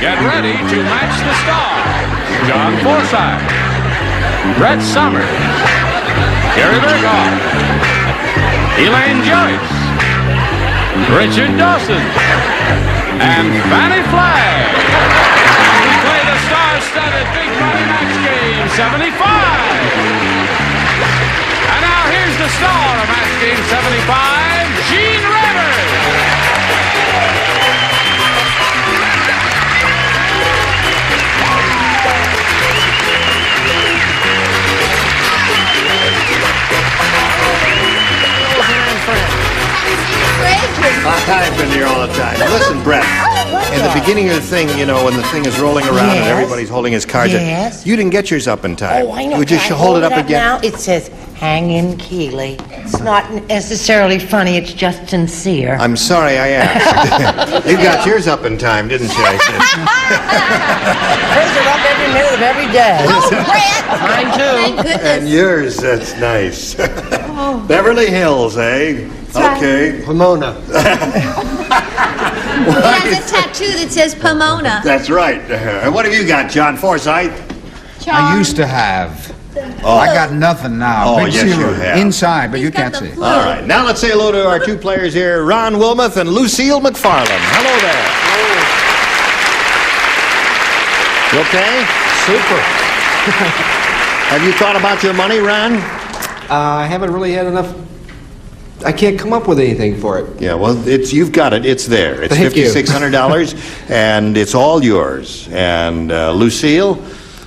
Get ready to match the stars. John Forsythe, Brett Somers, Gary Berghoff, Elaine Joyce, Richard Dawson, and Fannie Flagg. We play the star-studded Big Money Match Game 75. And now here's the star of Match Game 75, Gene Rivers. I've been here all the time. Listen, Brett, in the beginning of the thing, you know, when the thing is rolling around and everybody's holding his cards, you didn't get yours up in time. Oh, I know. Would you hold it up again? Now it says, hang in Keeley. It's not necessarily funny, it's just sincere. I'm sorry I asked. You got yours up in time, didn't you? Praise it up every minute of every day. Oh, Brett! Mine too. Thank goodness. And yours, that's nice. Beverly Hills, eh? Okay. Pomona. He has a tattoo that says Pomona. That's right. What have you got, John Forsythe? I used to have. Oh. I got nothing now. Oh, Big yes, you sealer have. Inside, but He's you got can't the see it. flu. All right. Now let's say hello to our two players here, Ron Wilmoth and Lucille McFarland. Hello there. You okay? Super. Have you thought about your money, Ron? I haven't really had enough. I can't come up with anything for it. Yeah, well, you've got it. It's there. It's Thank you. $5,600, and it's all yours. And Lucille,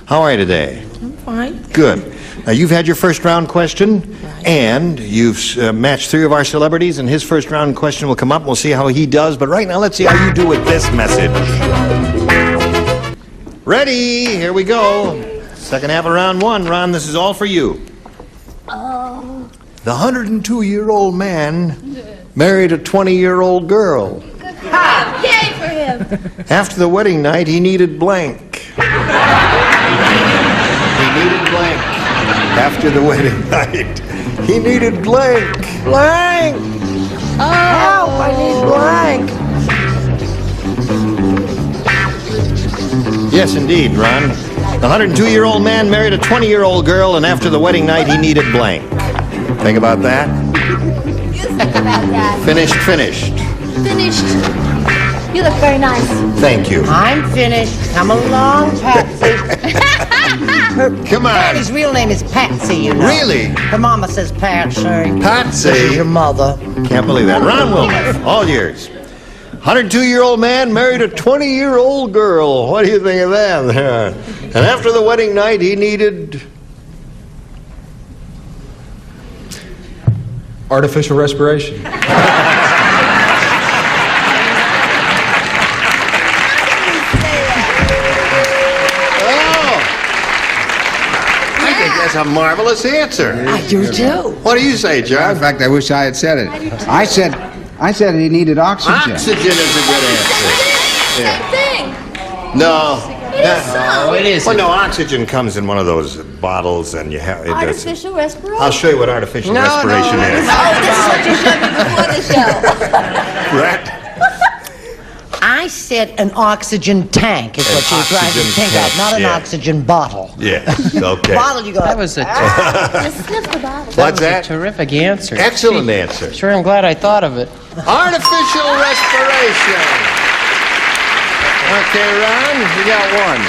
how are you today? I'm fine. Good. Now, you've had your first round question, and you've matched three of our celebrities, and his first round question will come up, and we'll see how he does. But right now, let's see how you do with this message. Ready? Here we go. Second half of round one. Ron, this is all for you. The 102-year-old man married a 20-year-old girl. Yay for him! After the wedding night, he needed blank. He needed blank. After the wedding night, he needed blank. Blank! Help, I need blank. Yes, indeed, Ron. The 102-year-old man married a 20-year-old girl, and after the wedding night, he needed blank. Think about that? You think about that. Finished. Finished. You look very nice. Thank you. I'm finished. Come along, Patsy. Come on. Patty's real name is Patsy, you know. Really? Her mama says Patsy. Patsy. This is your mother. Can't believe that. Ron Wilmoth, all yours. 102-year-old man married a 20-year-old girl. What do you think of that? And after the wedding night, he needed... Artificial respiration. Oh! I think that's a marvelous answer. I do too. What do you say, In John? fact, I wish I had said it. I said he needed oxygen. Oxygen is a good answer. Same thing. No. It is so. It is. Well, no, oxygen comes in one of those bottles, and you have... Artificial respiration. I'll show you what artificial respiration is. Oh, this is what you showed me before the show. Brett? I said an oxygen tank is what she was trying to oxygen think tank, of, not an yeah. oxygen bottle. Yes, okay. Bottle, you go. That was a Just sniff the bottle. What's that? terrific answer. Excellent answer. Sure, I'm glad I thought of it. Artificial respiration. Okay, Ron, you got one.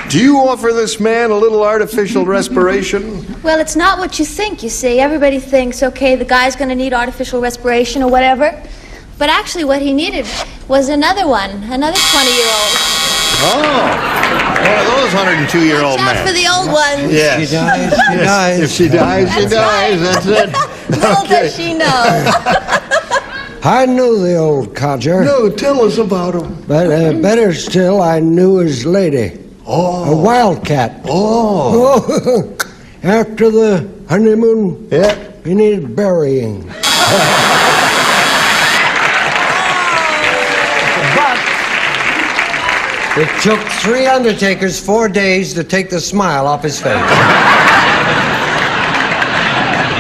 Do you offer this man a little artificial respiration? Well, it's not what you think, you see. Everybody thinks, okay, the guy's going to need artificial respiration or whatever. But actually what he needed was another one, another 20-year-old. Oh, one of those 102-year-old Watch out men. for the old ones. Yes. She dies. If she dies, she That's dies. right. That's it. Little does she know. I knew the old codger, No, tell us about him. but better still, I knew his lady, a Oh. wildcat. Oh. Oh, after the honeymoon, Yeah. he needed burying. But it took 3 undertakers 4 days to take the smile off his face.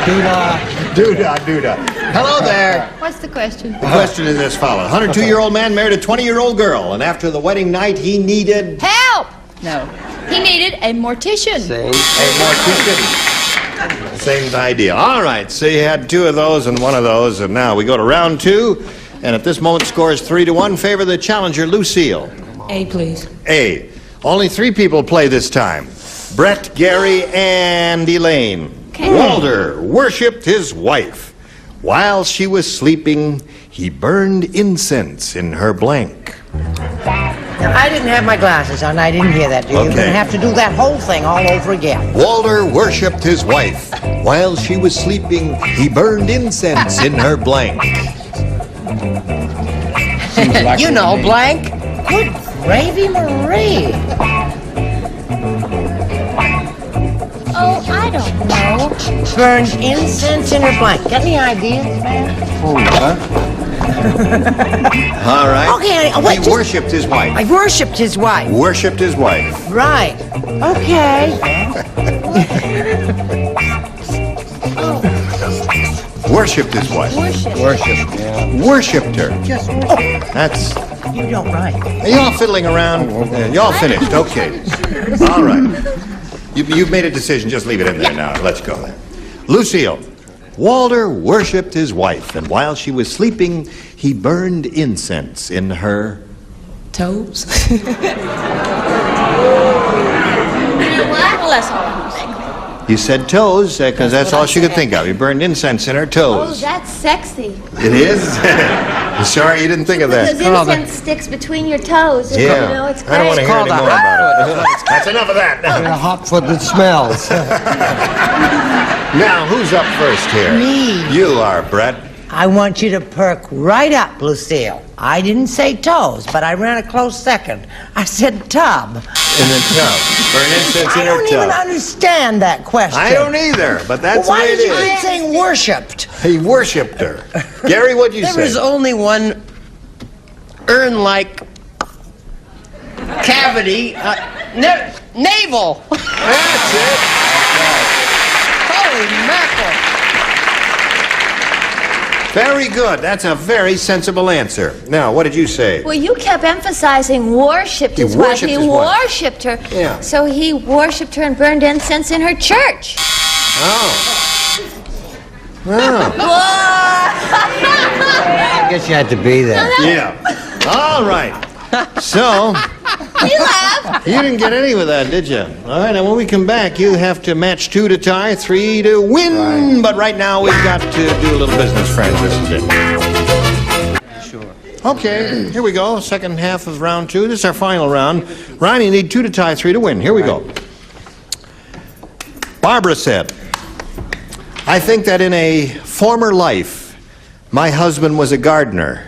Doo-dah. Doo-dah, doo-dah. Hello there. What's the question? The question is as follows. 102-year-old man married a 20-year-old girl, and after the wedding night, he needed Help! No. He needed a mortician. a mortician. Same idea. All right, so you had two of those and one of those, and now we go to round two, and at this moment, scores 3-1, favor the challenger, Lucille. A, please. A. Only 3 people play this time. Brett, Gary, and Elaine. Walter worshipped his wife. While she was sleeping, he burned incense in her blank. Now, I didn't have my glasses on. I didn't hear that. You're Okay. going to have to do that whole thing all over again. Walter worshipped his wife. While she was sleeping, he burned incense in her blank. You know, blank. Good gravy, Marie. Oh, I don't know. Burned incense in her blank. Got any ideas, man? All right. Okay, wait, He just- worshipped his wife. I worshipped his wife. Worshipped his wife. Right. Okay. Worshipped his wife. Worshipped her. Just That's... you don't write. Y'all fiddling around? Y'all finished. Okay. All right. You've made a decision. Just leave it in there now. Let's go then. Lucille. Walter worshipped his wife, and while she was sleeping, he burned incense in her... Toes. You know what? Well, that's all I'm saying. You said toes, because that's all she could think of. He burned incense in her Oh, toes. that's sexy. It is? Sorry you didn't think of Because that. incense sticks between your toes. And, Yeah. You know, it's I don't want to great. hear any more about it. That's enough of that. A hot foot that smells. Now, who's up first here? Me. You are, Brett. I want you to perk right up, Lucille. I didn't say toes, but I ran a close second. I said tub. In the tub. Burn incense I in her don't even tub. understand that question. I don't either, but that's Well, why the way did you it keep is. saying worshipped? He worshipped her. Gary, what'd you There say? was only one urn-like cavity. Navel. That's it. Holy mackerel. Very good. That's a very sensible answer. Now, what did you say? Well, you kept emphasizing worshipped He his wife. worshipped He his wife. worshipped her. Yeah. So he worshipped her and burned incense in her church. Oh. Oh. I guess you had to be there. Yeah. All right. So, You laugh. you didn't get any with that, did you? All right, and when we come back, you have to match 2 to tie, 3 to win. But right now, we've got to do a little business, friends. This is it. Sure. Okay, here we go. Second half of round 2. This is our final round. Ryan, you need 2 to tie, 3 to win. Here we go. Barbara said, I think that in a former life, my husband was a gardener.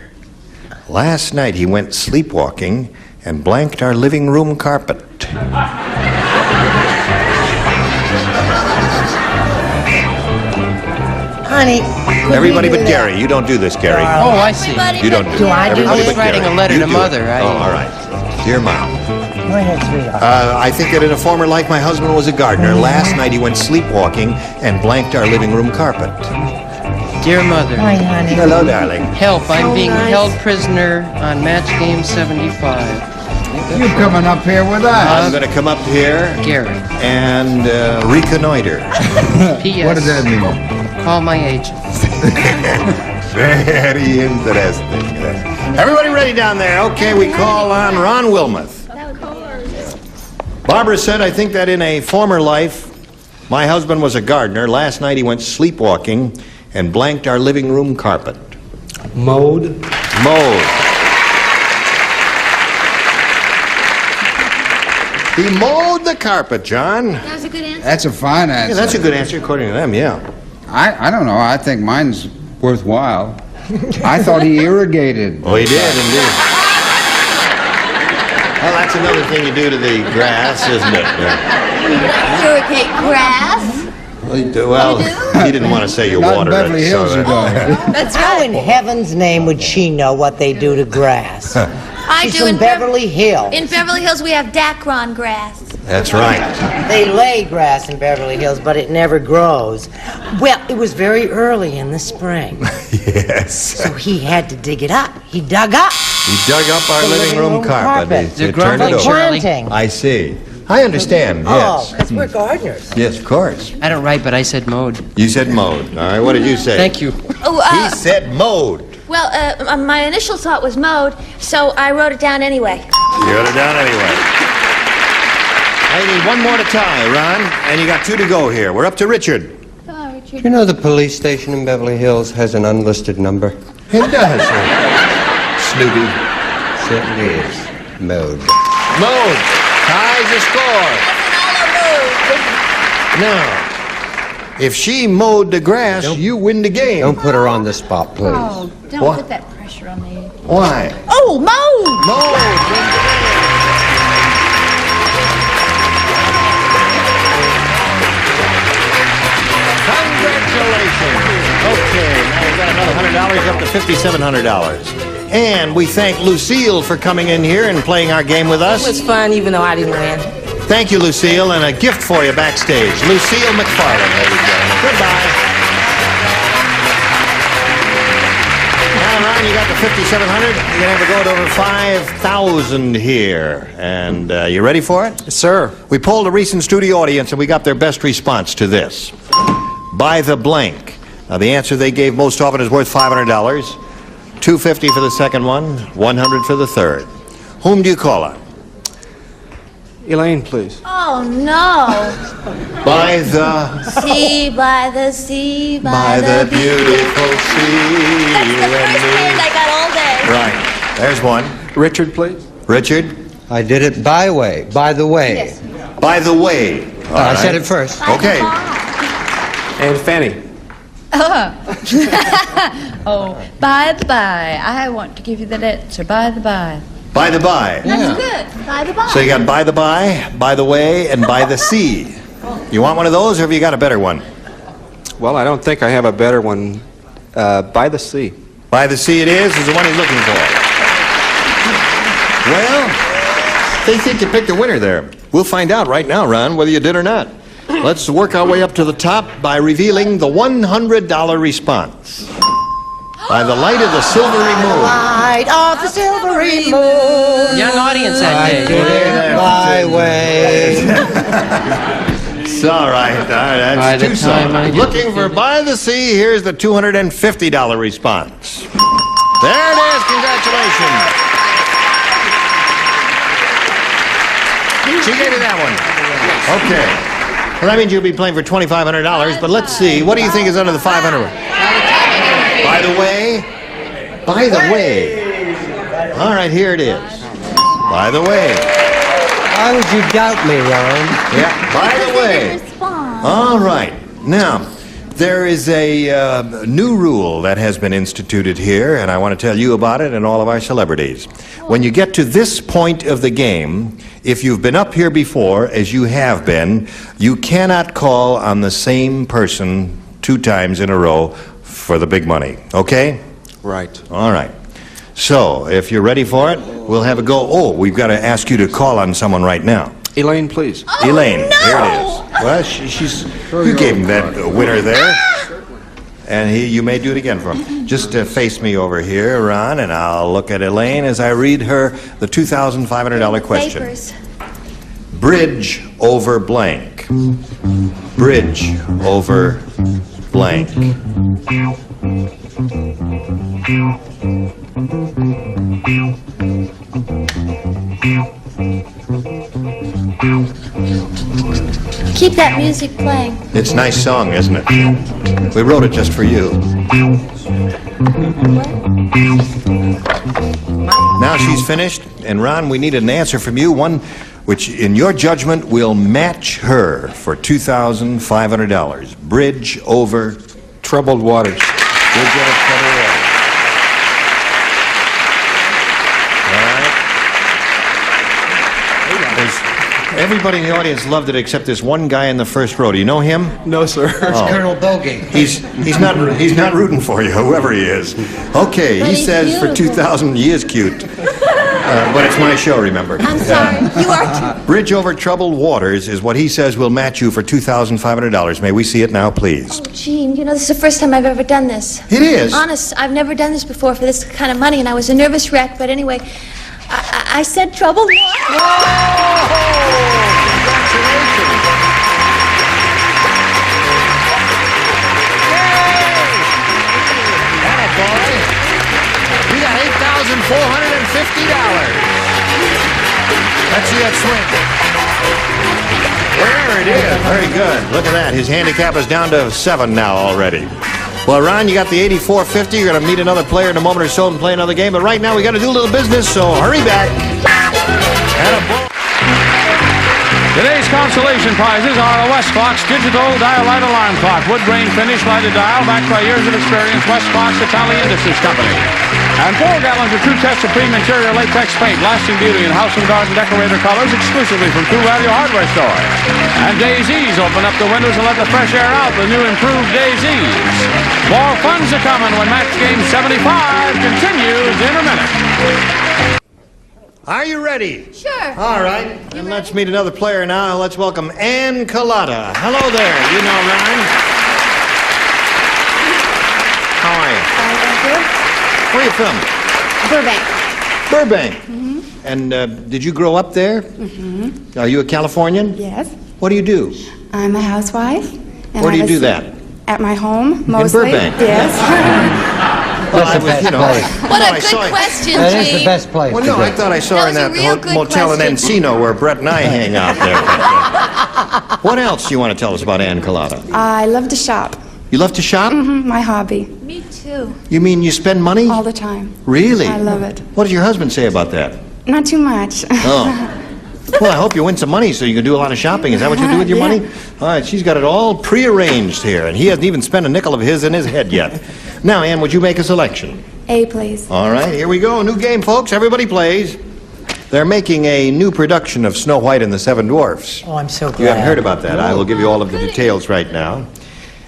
Last night he went sleepwalking and blanked our living room carpet. Honey, could Everybody we do but that? Gary. You don't do this, Gary. Oh, I see. Everybody You don't do Do it. I do Everybody this? but Writing Gary. a letter You to do it. Mother. Oh, all right. Dear Mom, Go ahead, sweetheart. I think that in a former life my husband was a gardener. Last night he went sleepwalking and blanked our living room carpet. Dear Mother, Hi, honey. Hello, darling. help, I'm So being nice. held prisoner on match game 75. You coming up here with us? I'm going to come up here Gary. and reconnoiter. P.S. What does that mean? Call my agent. Very interesting. Everybody ready down there? Okay, we call on Ron Wilmoth. Barbara said, I think that in a former life, my husband was a gardener. Last night he went sleepwalking and blanked our living room carpet. Mode. Mowed. He mowed the carpet, John. That was a good answer. That's a fine answer. Yeah, that's a good answer according to them, yeah. I don't know. I think mine's worthwhile. I thought he irrigated. Oh, he did, indeed. Well, that's another thing you do to the grass, isn't it? Yeah. Irrigate grass. Well, he didn't want to say you Not in water Beverly it. Hills, you don't. That's How in heaven's name would she know what they do to grass? I She's do from in Beverly Hills. In Beverly Hills, we have Dacron grass. That's right. They lay grass in Beverly Hills, but it never grows. Well, it was very early in the spring, Yes. so he had to dig it up. He dug up He dug up our the living room carpet. They're He turned it grumbling, over. Shirley. planting. I see. I understand, Oh, yes. because we're gardeners. Yes, of course. I don't write, but I said mode. You said mowed. All right, what did you say? Thank you. Oh, He said mowed. well, my initial thought was mode, so I wrote it down anyway. You wrote it down anyway. I need one more to tie, Ron, and you got 2 to go here. We're up to Richard. Do you know the police station in Beverly Hills has an unlisted number? It does. Snoopy. Certainly is. Mode. Mowed. Ties the score. Now, if she mowed the grass, you win the game. Don't put her on the spot, please. Oh, don't What? put that pressure on me. Why? Oh, mode! Mowed. Congratulations. Okay, now we've got another $100 up to $5,700. And we thank Lucille for coming in here and playing our game with us. It was fun, even though I didn't win. Thank you, Lucille, and a gift for you backstage. Lucille McFarlane, ladies and gentlemen. Goodbye. Now, Ron, you got the 5,700. You're going to have to go to over 5,000 here. And you ready for it? Yes, sir. We polled a recent studio audience, and we got their best response to this. By the blank. Now, the answer they gave most often is worth $500. $250 for the second one, $100 for the third. Whom do you call on? Elaine, please. Oh, no. By the... Sea by the sea, By the beautiful sea. That's the you and first me. band I got all day. Right. There's one. Richard, please. Richard, I did it by the way. Yes. by the way. All I said right. it first. Okay. And Fanny. Oh, by the by, I want to give you that answer. By the by. By the by. That's good. By the by. So you got by the way, and by the sea. You want one of those, or have you got a better one? Well, I don't think I have a better one. By the sea. By the sea it is the one he's looking for. Well, they think you picked a winner there. We'll find out right now, Ron, whether you did or not. Let's work our way up to the top by revealing the $100 response. By the light of the silvery moon. Light of the silvery moon. Young audience that day. My way. It's all right. By That's the two time I songs. get Looking for By the Sea, here's the $250 response. There it is. Congratulations. She gave you that one. Okay. Well, that means you'll be playing for $2,500, but let's see. What do you think is under the $500? By the way? By the way. All right, here it is. By the way. Why would you doubt me, Ron? Yeah, by the way. Respond. All right. Now, there is a new rule that has been instituted here, and I want to tell you about it and all of our celebrities. When you get to this point of the game, if you've been up here before, as you have been, you cannot call on the same person 2 times in a row for the big money. Okay? Right. All right. So, if you're ready for it, we'll have a go. Oh, we've got to ask you to call on someone right now. Elaine, please. Elaine, here it is. Well, she's. You gave him that winner there, and you may do it again for him. Just face me over here, Ron, and I'll look at Elaine as I read her the $2,500 question. Papers. Bridge over blank. Bridge over blank. Keep that music playing. It's a nice song, isn't it? We wrote it just for you. Now she's finished, and Ron, we need an answer from you, one which, in your judgment, will match her for $2,500. Bridge over Troubled waters. Bridge over troubled water. All right. Everybody in the audience loved it except this one guy in the first row. Do you know him? No, sir. Oh. Colonel Bogey. He's not rooting for you, whoever he is. Okay, But he he's says for beautiful. 2,000, he is cute. But it's my show, remember. I'm sorry. You are too. Bridge Over Troubled Waters is what he says will match you for $2,500. May we see it now, please? Oh, Gene, you know, this is the first time I've ever done this. It is? Honest, I've never done this before for this kind of money, and I was a nervous wreck, but anyway, I said troubled water. We got $8,450. Let's see that swing. There it is. Very good. Look at that. His handicap is down to 7 now already. Well, Ron, you got the 8450. You're going to meet another player in a moment or so and play another game. But right now, we got to do a little business, so hurry back. Today's consolation prizes are a Westclox digital dial-light alarm clock, wood grain finish lighted dial, backed by years of experience, Westclox Italian Industries Company. And 4 gallons of True Test Supreme Interior Latex Paint, lasting beauty in house and garden decorator colors, exclusively from True Value Hardware Store. And Daisies, open up the windows and let the fresh air out, the new improved Daisies. More fun's a coming when Match Game 75 continues in a minute. Are you ready? Sure. All right. And let's meet another player now. Let's welcome Ann Collada. Hello there. You know Ron. How are you? Where are you from? Burbank. Burbank. Mm-hmm. And did you grow up there? Mm-hmm. Are you a Californian? Yes. What do you do? I'm a housewife. And Where do you do that? At my home, mostly. In Burbank? Yes. Well, That's the best place. What a good question, That Gene. is the best place. Well, to no, go. I thought I saw her in That that was a real good motel in question. Encino where Brett and I hang out there. What else do you want to tell us about Ann Collada? I love to shop. You love to shop? My hobby. Me too. You mean you spend money? All the time. Really? I love it. What does your husband say about that? Not too much. Oh. Well, I hope you win some money so you can do a lot of shopping. Is that what you do with your Yeah. money? All right, she's got it all prearranged here, and he hasn't even spent a nickel of his in his head yet. Now, Ann, would you make a selection? A, please. All right, here we go. A new game, folks. Everybody plays. They're making a new production of Snow White and the Seven Dwarfs. Oh, I'm so glad. You haven't heard about that. I will give you all of the details right now.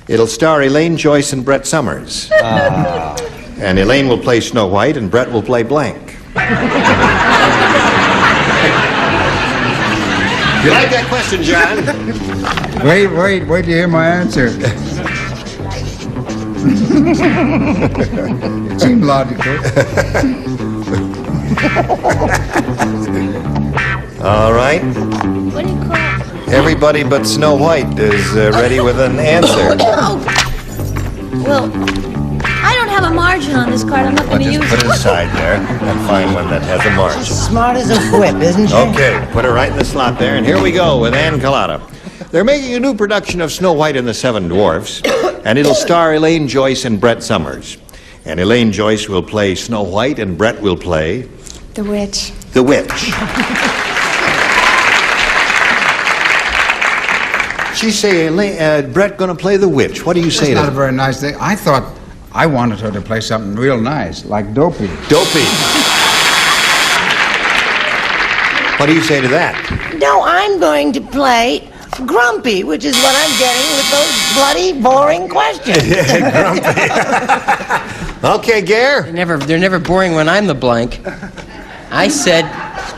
It'll star Elaine Joyce and Brett Summers. And Elaine will play Snow White, and Brett will play blank. You like that question, John? Wait to hear my answer. It seemed logical. All right. What do you call it? Everybody but Snow White is ready with an answer. Well, I don't have a margin on this card. I'm not Well, going to just use put it aside there and find one that has a margin. Smart as a whip, isn't she? Okay, put her right in the slot there, and here we go with Ann Collada. They're making a new production of Snow White and the Seven Dwarfs, and it'll star Elaine Joyce and Brett Summers. And Elaine Joyce will play Snow White, and Brett will play The witch. the witch. She say, Brett gonna play the witch. What do you say That's to not a very nice thing. I thought I wanted her to play something real nice, like Dopey. Dopey? What do you say to that? No, I'm going to play Grumpy, which is what I'm getting with those bloody boring questions. Okay, Gare. They're never boring when I'm the blank. I said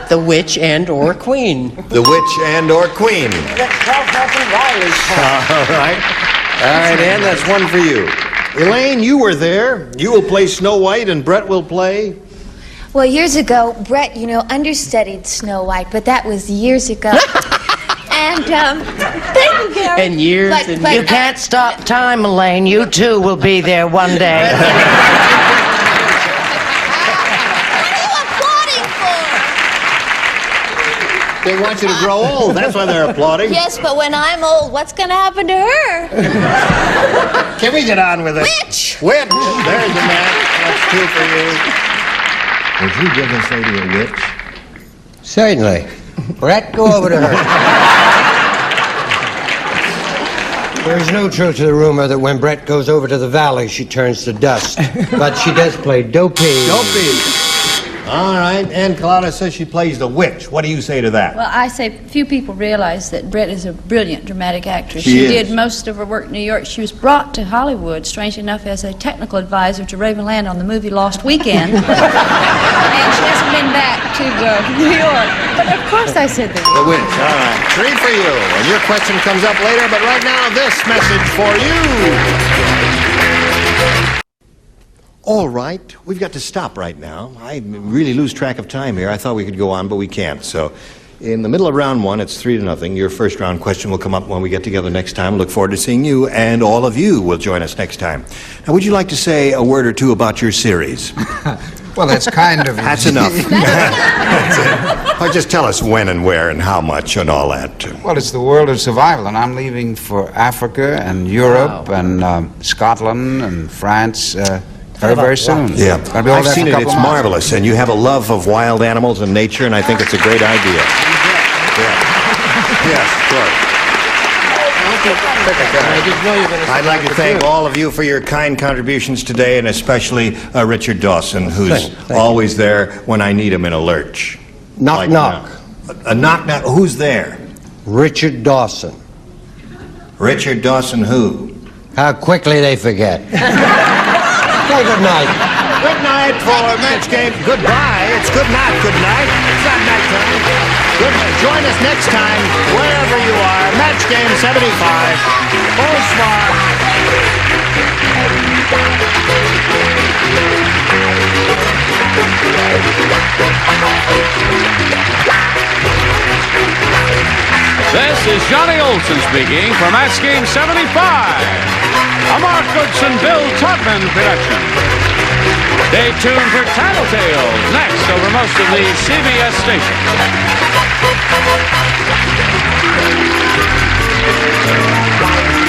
the witch and or queen. The witch and or queen. That's 12 Riley's part. All right. All right, Ann, that's one for you. Elaine, you were there. You will play Snow White, and Brett will play... Well, years ago, Brett, understudied Snow White, but that was years ago. And, thank you, Gary. And years and You can't stop time, Elaine. You too will be there one day. What are you applauding for? They want you to grow old. That's why they're applauding. Yes, but when I'm old, what's going to happen to her? Can we get on with it? Witch! Witch. There's the match. That's two for you. Would you give this lady a witch? Certainly. Brett, go over to her. There's no truth to the rumor that when Brett goes over to the valley, she turns to dust. But she does play Dopey. Dopey. All right, Ann Colada says she plays the witch. What do you say to that? Well, I say few people realize that Brett is a brilliant dramatic actress. She She is. did most of her work in New York. She was brought to Hollywood, strangely enough, as a technical advisor to Raven Land on the movie Lost Weekend. And she hasn't been back to New York. But of course I said the The witch. All right. 3 for you. And your question comes up later, but right now, this message for you. All right. We've got to stop right now. I really lose track of time here. I thought we could go on, but we can't. So in the middle of round 1, it's 3-0. Your first round question will come up when we get together next time. Look forward to seeing you, and all of you will join us next time. Now, would you like to say a word or two about your series? Well, that's kind of... That's enough. Well, just tell us when and where and how much and all that. Well, it's the world of survival, and I'm leaving for Africa and Europe and Scotland and France very, very soon. Yeah, I'll be over I've there seen for it. a couple It's of months. marvelous, and you have a love of wild animals and nature, and I think it's a great idea. Yeah. Yes, sure. I'd like to thank all of you for your kind contributions today, and especially Richard Dawson, who's always there when I need him in a lurch. Knock, Like knock. now. A knock, knock. Who's there? Richard Dawson. Richard Dawson who? How quickly they forget. Say good night. Good night for Match Game. Goodbye. It's good night. Good night. It's not night time. Good night. Join us next time, wherever you are. Match Game 75. Bonsoir. This is Johnny Olson speaking for Match Game 75, a Mark Goodson, Bill Todman production. Stay tuned for Tattletales next over most of the CBS stations.